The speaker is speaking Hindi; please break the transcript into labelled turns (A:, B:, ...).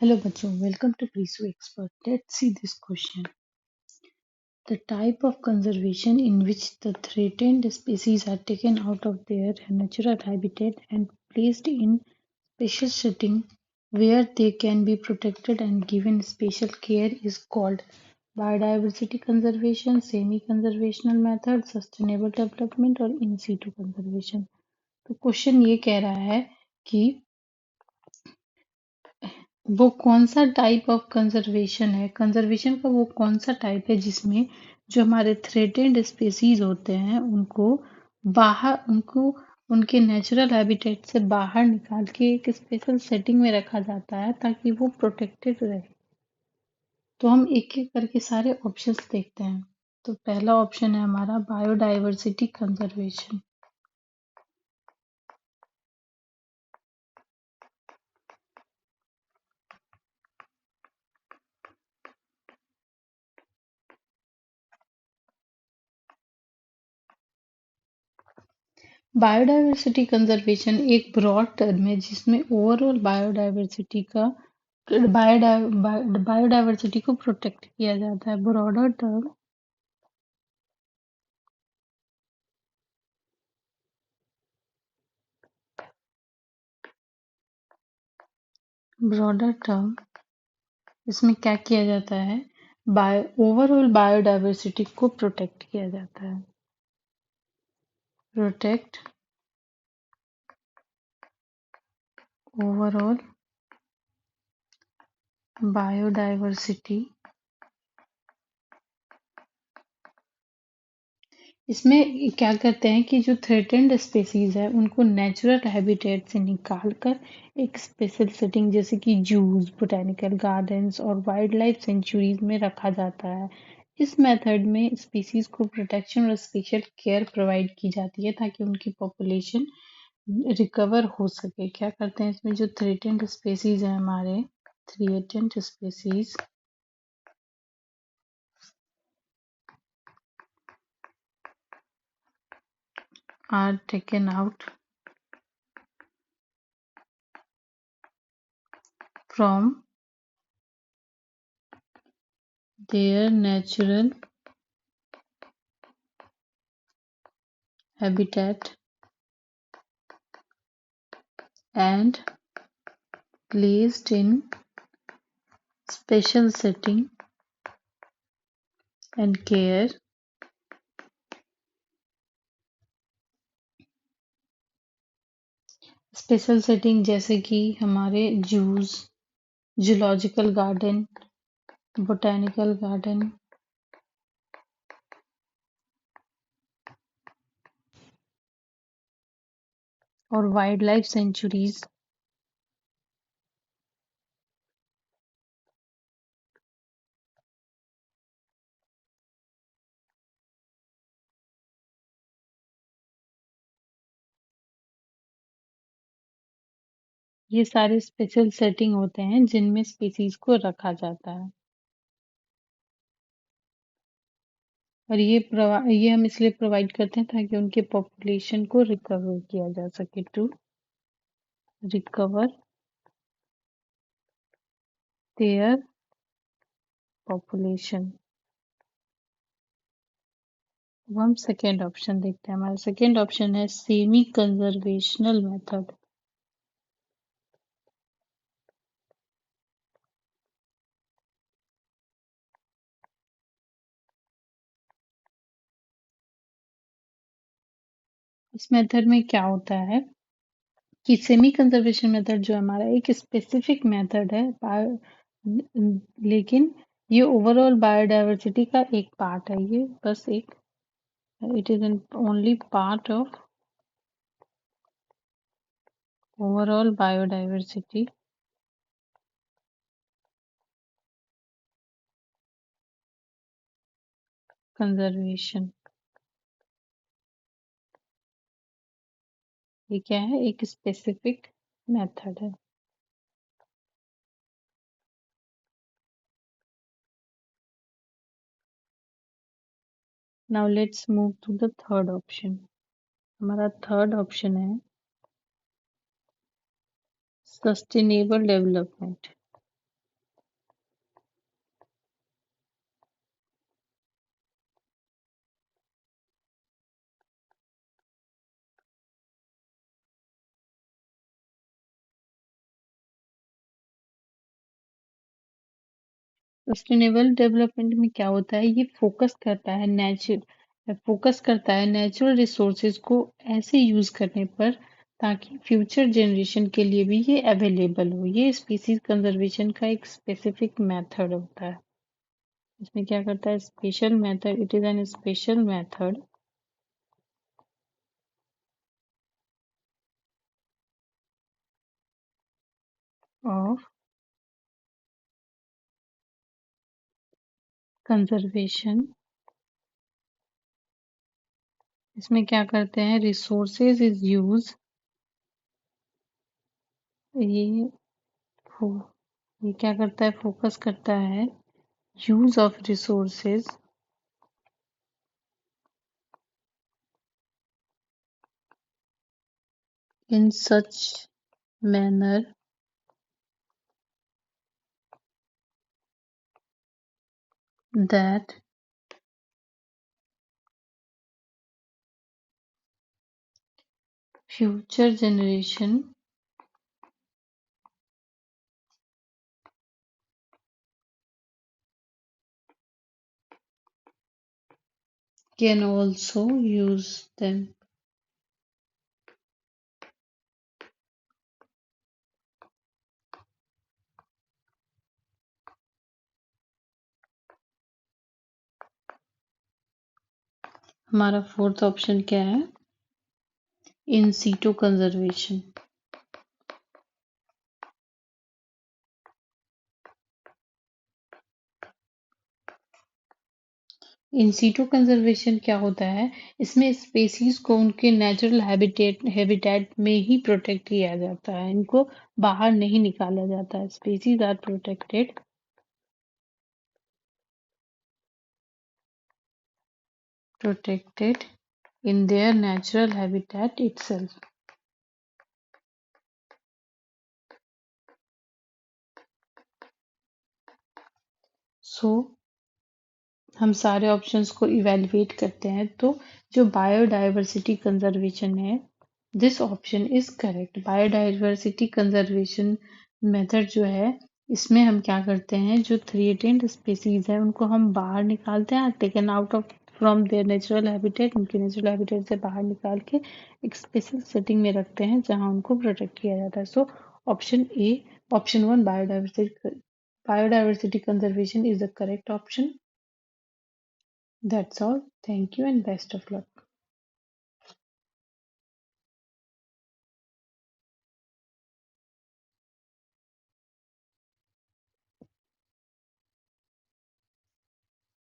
A: Hello बच्चों, welcome to Presu Expert. Let's see this question. The type of conservation in which the threatened species are taken out of their natural habitat and placed in special setting where they can be protected and given special care is called biodiversity conservation, semi-conservational method, sustainable development और in situ conservation. तो क्वेश्चन ये कह रहा है कि वो कौन सा टाइप ऑफ कंजर्वेशन है, कंजर्वेशन का वो कौन सा टाइप है जिसमें जो हमारे थ्रेटेंड स्पीसीज होते हैं उनको उनके नेचुरल हैबिटेट से बाहर निकाल के एक स्पेशल सेटिंग में रखा जाता है ताकि वो प्रोटेक्टेड रहे। तो हम एक एक करके सारे ऑप्शंस देखते हैं। तो पहला ऑप्शन है हमारा बायोडाइवर्सिटी कंजर्वेशन। बायोडायवर्सिटी कंजर्वेशन एक ब्रॉड टर्म है जिसमें ओवरऑल बायोडायवर्सिटी को प्रोटेक्ट किया जाता है। ब्रॉडर टर्म इसमें क्या किया जाता है, ओवरऑल बायोडायवर्सिटी को प्रोटेक्ट किया जाता है। प्रोटेक्ट ओवरऑल बायोडायवर्सिटी, इसमें क्या करते हैं कि जो थ्रेटेंड स्पेसीज है उनको नेचुरल हैबिटेट से निकाल कर एक स्पेशल सेटिंग जैसे कि जूस, बोटेनिकल गार्डन्स और वाइल्ड लाइफ सेंचुरीज में रखा जाता है। इस मेथड में स्पीसीज को प्रोटेक्शन और स्पेशल केयर प्रोवाइड की जाती है ताकि उनकी पॉपुलेशन रिकवर हो सके। क्या करते हैं इसमें जो थ्रेटेंड स्पेसीज है हमारे threatened species are taken out from their natural habitat and placed in special setting and care special setting जैसे कि हमारे juice, zoological garden, botanical garden और वाइल्ड लाइफ सेंचुरीज। ये सारे स्पेशल सेटिंग होते हैं जिनमें स्पीसीज को रखा जाता है और ये हम इसलिए प्रोवाइड करते हैं ताकि उनके पॉपुलेशन को रिकवर किया जा सके, टू रिकवर देयर पॉपुलेशन। अब हम सेकेंड ऑप्शन देखते हैं। हमारा सेकेंड ऑप्शन है सेमी कंजर्वेशनल मेथड। इस मेथड में क्या होता है कि सेमी कंजर्वेशन मेथड जो हमारा एक स्पेसिफिक मेथड है लेकिन ये ओवरऑल बायोडायवर्सिटी का एक पार्ट है। ये बस एक it is an only part of overall biodiversity conservation. ये क्या है, एक स्पेसिफिक मेथड है। Now let's move to the third option. हमारा थर्ड ऑप्शन है सस्टेनेबल डेवलपमेंट। सस्टेनेबल डेवलपमेंट में क्या होता है, ये फोकस करता है नेचुरल रिसोर्सेज को ऐसे यूज करने पर ताकि फ्यूचर जनरेशन के लिए भी ये अवेलेबल हो। ये स्पीसीज कंजर्वेशन का एक स्पेसिफिक मेथड होता है। इसमें क्या करता है, special method, it is N special method of conservation. इसमें क्या करते हैं, रिसोर्सेज इज यूज, ये ये क्या करता है, फोकस करता है use of resources in such manner that future generation can also use them। हमारा फोर्थ ऑप्शन क्या है, in situ conservation. In situ conservation क्या होता है, इसमें स्पेसीज को उनके नेचुरल हैबिटेट में ही प्रोटेक्ट किया जाता है, इनको बाहर नहीं निकाला जाता है। Species are protected in their natural habitat itself। So हम सारे ऑप्शंस को इवेलुएट करते हैं तो जो बायोडायवर्सिटी कंजर्वेशन है, this option is correct. Biodiversity conservation method जो है, इसमें हम क्या करते हैं, जो थ्रेटेंड स्पीसीज है उनको हम बाहर निकालते हैं, taken out of from there natural habitat, उनके नेचुरल हैबिटेट से बाहर निकाल के एक स्पेशल सेटिंग में रखते हैं जहां उनको प्रोटेक्ट किया जाता है। So option A, option one, biodiversity conservation is the correct option। That's all. Thank you and best of luck.